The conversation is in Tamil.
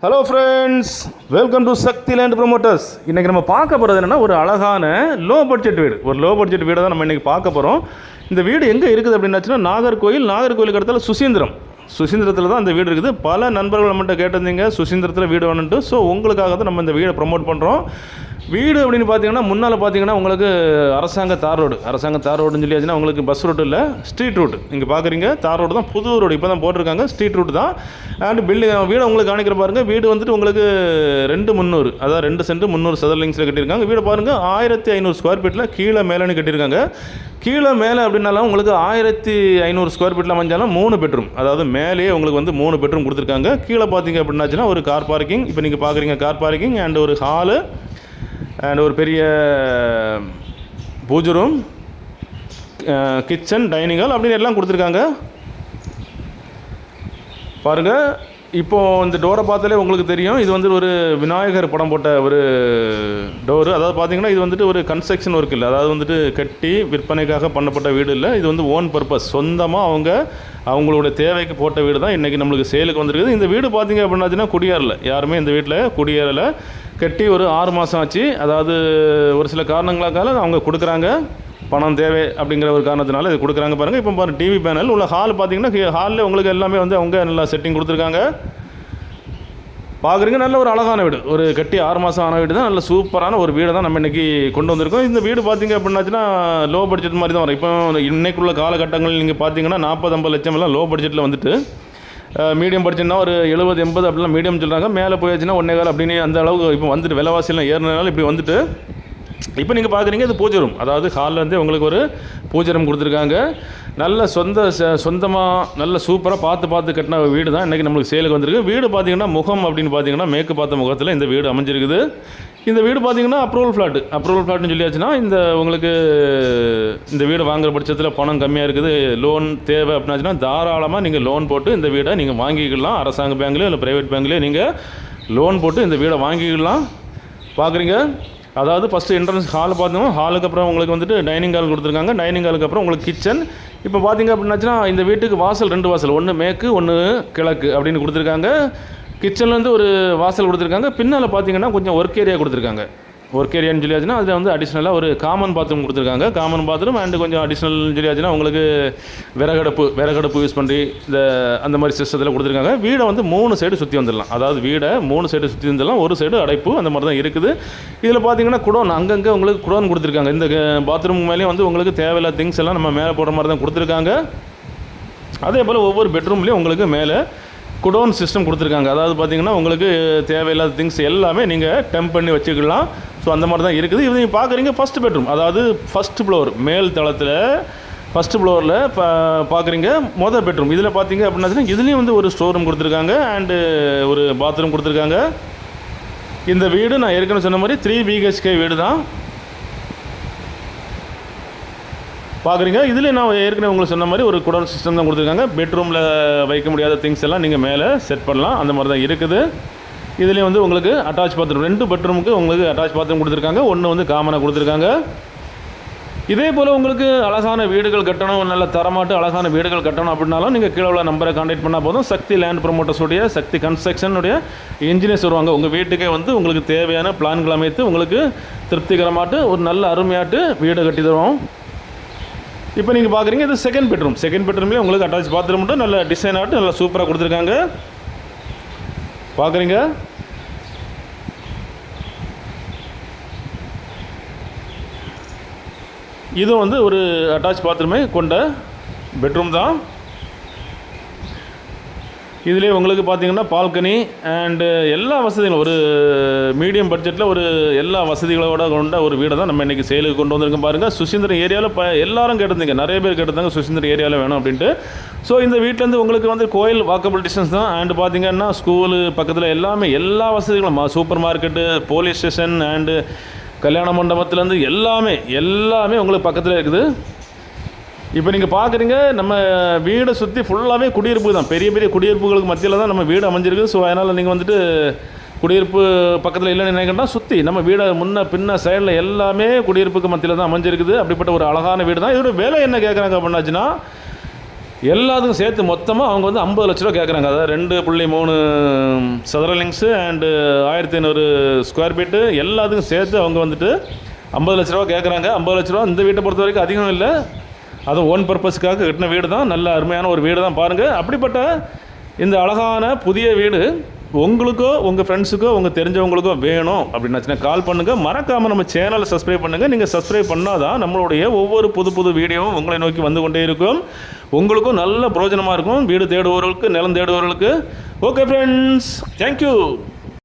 Hello friends, welcome to Shakti land promoters. இன்றைக்கி நம்ம பார்க்க போகிறது என்னென்னா ஒரு அழகான லோ பட்ஜெட் வீடு. ஒரு லோ பட்ஜெட் வீடு தான் நம்ம இன்றைக்கி பார்க்க போகிறோம். இந்த வீடு எங்கே இருக்குது அப்படின்னாச்சுன்னா நாகர்கோயிலுக்கு இடத்துல சுசீந்திரத்தில் தான் அந்த வீடு இருக்குது. பல நண்பர்கள் நம்மகிட்ட கேட்டிருந்தீங்க சுசீந்திரத்தில் வீடு வேணுன்ட்டு. ஸோ உங்களுக்காக தான் நம்ம இந்த வீடை ப்ரொமோட் பண்ணுறோம். வீடு அப்படின்னு பார்த்தீங்கன்னா முன்னால் பார்த்தீங்கன்னா உங்களுக்கு அரசாங்க தார் ரோடுன்னு சொல்லியாச்சுன்னா உங்களுக்கு பஸ் ரூட் இல்லை, ஸ்ட்ரீட் ரூட். இங்கே பார்க்குறீங்க தார் ரோடு தான், புது ரோடு இப்போ தான் போட்டிருக்காங்க, ஸ்ட்ரீட் ரூட் தான். அண்ட் வீடு உங்களுக்கு காணிக்கிற பாருங்கள். வீடு வந்துட்டு உங்களுக்கு 2,300, அதாவது 2 சென்ட் 300 சதுரலிங்ஸில் கட்டியிருக்காங்க. வீடு பாருங்கள் 1500 ஸ்கொயர் ஃபீட்டில் கீழே மேலேன்னு கட்டியிருக்காங்க. கீழே மேலே அப்படின்னாலும் உங்களுக்கு 1500 ஸ்கொயர் ஃபீட்டில் அமைஞ்சாலும் 3 பெட்ரூம், அதாவது மேலேயே உங்களுக்கு வந்து 3 பெட்ரூம் கொடுத்துருக்காங்க. கீழே பார்த்தீங்க அப்படின்னாச்சுன்னா ஒரு கார் பார்க்கிங், இப்போ நீங்கள் பார்க்குறீங்க கார் பார்க்கிங், அண்ட் ஒரு ஹாலு அண்ட் ஒரு பெரிய பூஜை ரூம், கிச்சன், டைனிங் ஹால் அப்படின்னு எல்லாம் கொடுத்துருக்காங்க. பாருங்கள், இப்போது இந்த டோரை பார்த்தாலே உங்களுக்கு தெரியும், இது வந்து ஒரு விநாயகர் படம் போட்ட ஒரு டோரு. அதாவது பார்த்தீங்கன்னா இது வந்துட்டு ஒரு கன்ஸ்ட்ரக்ஷன் ஒர்க் இல்லை, அதாவது வந்துட்டு கட்டி விற்பனைக்காக பண்ணப்பட்ட வீடு இல்லை. இது வந்து ஓன் பர்பஸ், சொந்தமாக அவங்களோட தேவைக்கு போட்ட வீடு தான் இன்றைக்கி நம்மளுக்கு சேலுக்கு வந்துருக்குது. இந்த வீடு பார்த்தீங்க அப்படின்னாச்சுன்னா குடியேறல, யாருமே இந்த வீட்டில் குடியேறலை. கட்டி ஒரு 6 மாதம் ஆச்சு. அதாவது ஒரு சில காரணங்களுக்காக அவங்க கொடுக்குறாங்க, பணம் தேவை அப்படிங்கிற ஒரு காரணத்தினால இது கொடுக்குறாங்க. பாருங்கள், இப்போ பாருங்கள் டிவி பேனல் உள்ள ஹால் பார்த்தீங்கன்னா ஹாலில் உங்களுக்கு எல்லாமே வந்து அவங்க நல்லா செட்டிங் கொடுத்துருக்காங்க. பார்க்குறீங்க, நல்ல ஒரு அழகான வீடு, ஒரு கட்டி 6 மாதம் ஆன வீடு தான். நல்ல சூப்பரான ஒரு வீடு தான் நம்ம இன்றைக்கி கொண்டு வந்திருக்கோம். இந்த வீடு பார்த்திங்க அப்படின்னாச்சுன்னா லோ பட்ஜெட் மாதிரி தான் வரும். இப்போ இன்றைக்குள்ள காலகட்டங்கள் நீங்கள் பார்த்தீங்கன்னா 40-50 லட்சம் எல்லாம் லோ பட்ஜெட்டில் வந்துட்டு, மீடியம் பட்ஜெட்னா ஒரு 70-80 அப்படிலாம் மீடியம் சொல்கிறாங்க. மேலே போயாச்சுன்னா 1.25 அப்படின்னு அந்த அளவுக்கு இப்போ வந்துட்டு விலைவாசியெல்லாம் ஏறினாலும் இப்படி வந்துட்டு. இப்போ நீங்கள் பார்க்குறீங்க இது பூஜை ரூம், அதாவது ஹாலில் வந்து உங்களுக்கு ஒரு பூஜை ரூம் கொடுத்துருக்காங்க. நல்ல சொந்தமாக நல்ல சூப்பராக பார்த்து கட்டின வீடு தான் இன்றைக்கி நம்மளுக்கு சேலுக்கு வந்திருக்கு. வீடு பார்த்திங்கன்னா முகம் அப்படின்னு பார்த்தீங்கன்னா மேற்கு பார்த்த முகத்தில் இந்த வீடு அமைஞ்சிருக்குது. இந்த வீடு பார்த்திங்கன்னா அப்ரூவல் ஃப்ளாட்னு சொல்லியாச்சுன்னா உங்களுக்கு இந்த வீடு வாங்குகிற பட்சத்தில் பணம் கம்மியாக இருக்குது, லோன் தேவை அப்படின்னாச்சுன்னா தாராளமாக நீங்கள் லோன் போட்டு இந்த வீடை நீங்கள் வாங்கிக்கலாம். அரசாங்க பேங்க்லேயோ இல்லை ப்ரைவேட் பேங்க்லேயோ நீங்கள் லோன் போட்டு இந்த வீடை வாங்கிக்கலாம். பார்க்குறீங்க, அதாவது ஃபஸ்ட்டு என்ட்ரன்ஸ் ஹால் பார்த்தோம், ஹாலுக்கு அப்புறம் உங்களுக்கு வந்துட்டு டைனிங் ஹால் கொடுத்துருக்காங்க. டைனிங் ஹாலுக்கு அப்புறம் உங்களுக்கு கிச்சன். இப்போ பார்த்தீங்க அப்படின்னாச்சுன்னா இந்த வீட்டுக்கு வாசல் 2 வாசல், ஒன்று மேற்கு ஒன்று கிழக்கு அப்படின்னு கொடுத்துருக்காங்க. கிச்சன்லேருந்து ஒரு வாசல் கொடுத்துருக்காங்க. பின்னால் பார்த்தீங்கன்னா கொஞ்சம் ஒர்க் ஏரியா கொடுத்துருக்காங்க. ஒர்க் ஏரியான்னு சொல்லியாச்சுன்னா அதில் வந்து அடிஷ்னலாக ஒரு காமன் பாத்ரூம் கொடுத்துருக்காங்க. காமன் பாத்ரூம் அண்டு கொஞ்சம் அடிஷ்னல் சொல்லியாச்சுன்னா உங்களுக்கு விறகடுப்பு யூஸ் பண்ணி அந்த மாதிரி சிஸ்டத்தில் கொடுத்துருக்காங்க. வீடை வந்து 3 சைடு சுற்றி வந்துடலாம், அதாவது வீடை 3 சைடு சுற்றி வந்துடலாம், ஒரு சைடு அடைப்பு, அந்த மாதிரி தான் இருக்குது. இதில் பார்த்தீங்கன்னா குடோன், அங்கங்கே உங்களுக்கு குடோன் கொடுத்துருக்காங்க. இந்த பாத்ரூம் மேலேயும் வந்து உங்களுக்கு தேவையில்லாத திங்ஸ் எல்லாம் நம்ம மேலே போடுற மாதிரி தான் கொடுத்துருக்காங்க. அதே போல் ஒவ்வொரு பெட்ரூம்லேயும் உங்களுக்கு மேலே குடோன் சிஸ்டம் கொடுத்துருக்காங்க. அதாவது பார்த்தீங்கன்னா உங்களுக்கு தேவையில்லாத திங்ஸ் எல்லாமே நீங்கள் டெம்ப் பண்ணி வச்சுக்கலாம். ஸோ அந்த மாதிரி தான் இருக்குது. இது நீங்கள் பார்க்குறீங்க ஃபஸ்ட் பெட்ரூம், அதாவது ஃபஸ்ட் ஃப்ளோர், மேல் தளத்தில் ஃபஸ்ட்டு ஃப்ளோரில் பார்க்குறீங்க மொதல் பெட்ரூம். இதில் பார்த்தீங்க அப்படின்னா இதுலேயும் வந்து ஒரு ஸ்டோர் ரூம் கொடுத்துருக்காங்க அண்டு ஒரு பாத்ரூம் கொடுத்துருக்காங்க. இந்த வீடு நான் ஏற்கனவே சொன்ன மாதிரி 3 BHK வீடு தான். பார்க்குறீங்க, இதில் நான் ஏற்கனவே உங்களுக்கு சொன்ன மாதிரி ஒரு குடோன் சிஸ்டம் தான் கொடுத்துருக்காங்க. பெட்ரூமில் வைக்க முடியாத திங்ஸ் எல்லாம் நீங்கள் மேலே செட் பண்ணலாம், அந்த மாதிரி தான் இருக்குது. இதுலேயும் வந்து உங்களுக்கு அட்டாச் பாத்ரூம், 2 பெட்ரூமுக்கு உங்களுக்கு அட்டாச் பாத்ரூம் கொடுத்துருக்காங்க, ஒன்று வந்து காமனாக கொடுத்துருக்காங்க. இதே போல் உங்களுக்கு அழகான வீடுகள் கட்டணும், நல்ல தரமாட்டு அழகான வீடுகள் கட்டணும் அப்படின்னாலும் நீங்கள் கீழே உள்ள நம்பரை கான்டாக்ட் பண்ணால் போதும். சக்தி லேண்ட் ப்ரொமோட்டர்ஸுடைய சக்தி கன்ஸ்ட்ரக்ஷனுடைய இன்ஜினியர்ஸ் வருவாங்க. உங்கள் வீட்டுக்கே வந்து உங்களுக்கு தேவையான பிளான்கள் அமைத்து உங்களுக்கு திருப்திகரமாட்டு ஒரு நல்ல அருமையாட்டு வீடு கட்டி தருவோம். இப்போ நீங்கள் பார்க்குறீங்க இது செகண்ட் பெட்ரூம்லேயே உங்களுக்கு அட்டாச் பாத்ரூம் மட்டும் நல்ல டிசைன் ஆகிட்டு நல்லா சூப்பராக கொடுத்துருக்காங்க. பார்க்குறீங்க, இதுவும் வந்து ஒரு அட்டாச் பாத்ரூமே கொண்ட பெட்ரூம் தான். இதிலே உங்களுக்கு பார்த்தீங்கன்னா பால்கனி அண்டு எல்லா வசதிகளும் ஒரு மீடியம் பட்ஜெட்டில் ஒரு எல்லா வசதிகளோட கொண்ட ஒரு வீடை தான் நம்ம இன்றைக்கி சேலுக்கு கொண்டு வந்திருக்கோம். பாருங்கள், சுசீந்திரம் ஏரியாவில் எல்லாரும் கேட்டிருந்தீங்க, நிறைய பேர் கேட்டிருந்தாங்க சுசீந்திரம் ஏரியாவில் வேணும் அப்படின்ட்டு. ஸோ இந்த வீட்டிலேருந்து உங்களுக்கு வந்து கோயில் வாக்கபிள் டிஸ்டன்ஸ் தான். அண்டு பார்த்தீங்கன்னா ஸ்கூலு பக்கத்தில் எல்லாமே எல்லா வசதிகளும், super market, police station and கல்யாண மண்டபத்துலேருந்து எல்லாமே உங்களுக்கு பக்கத்தில் இருக்குது. இப்போ நீங்கள் பார்க்குறீங்க நம்ம வீடை சுற்றி ஃபுல்லாகவே குடியிருப்பு தான், பெரிய குடியிருப்புகளுக்கு மத்தியில் தான் நம்ம வீடு அமைஞ்சிருக்கு. ஸோ அதனால் நீங்கள் வந்துட்டு குடியிருப்பு பக்கத்தில் இல்லைன்னு நினைக்கிறேன்னா சுற்றி நம்ம வீடை முன்ன பின்ன சைடில் எல்லாமே குடியிருப்புக்கு மத்தியில் தான் அமைஞ்சிருக்குது. அப்படிப்பட்ட ஒரு அழகான வீடு தான். இதோட விலை என்ன கேட்குறாங்க அப்படின்னாச்சுன்னா எல்லாத்துக்கும் சேர்த்து மொத்தமாக அவங்க வந்து 50 லட்ச ரூபா கேட்குறாங்க. அதாவது 2.3 சதுரலிங்ஸு அண்டு 1500 ஸ்கொயர் ஃபீட்டு எல்லாத்துக்கும் சேர்த்து அவங்க வந்துட்டு 50 லட்ச ரூபா கேட்குறாங்க. 50 லட்ச ரூபா இந்த வீட்டை பொறுத்த வரைக்கும் அதிகம் இல்லை, அதுவும் ஓன் பர்பஸ்க்காக கட்டின வீடு தான், நல்ல அருமையான ஒரு வீடு தான் பாருங்கள். அப்படிப்பட்ட இந்த அழகான புதிய வீடு உங்களுக்கோ உங்கள் ஃப்ரெண்ட்ஸுக்கோ உங்கள் தெரிஞ்சவங்களுக்கோ வேணும் அப்படின்னாச்சுன்னா கால் பண்ணுங்கள். மறக்காமல் நம்ம சேனலை சப்ஸ்கிரைப் பண்ணுங்கள். நீங்கள் சப்ஸ்கிரைப் பண்ணால் தான் நம்மளுடைய ஒவ்வொரு புது வீடியோவும் உங்களை நோக்கி வந்து கொண்டே இருக்கும். உங்களுக்கும் நல்ல பிரயோஜனமாக இருக்கும் வீடு தேடுபவர்களுக்கு, நிலம் தேடுபவர்களுக்கு. Okay friends, thank you.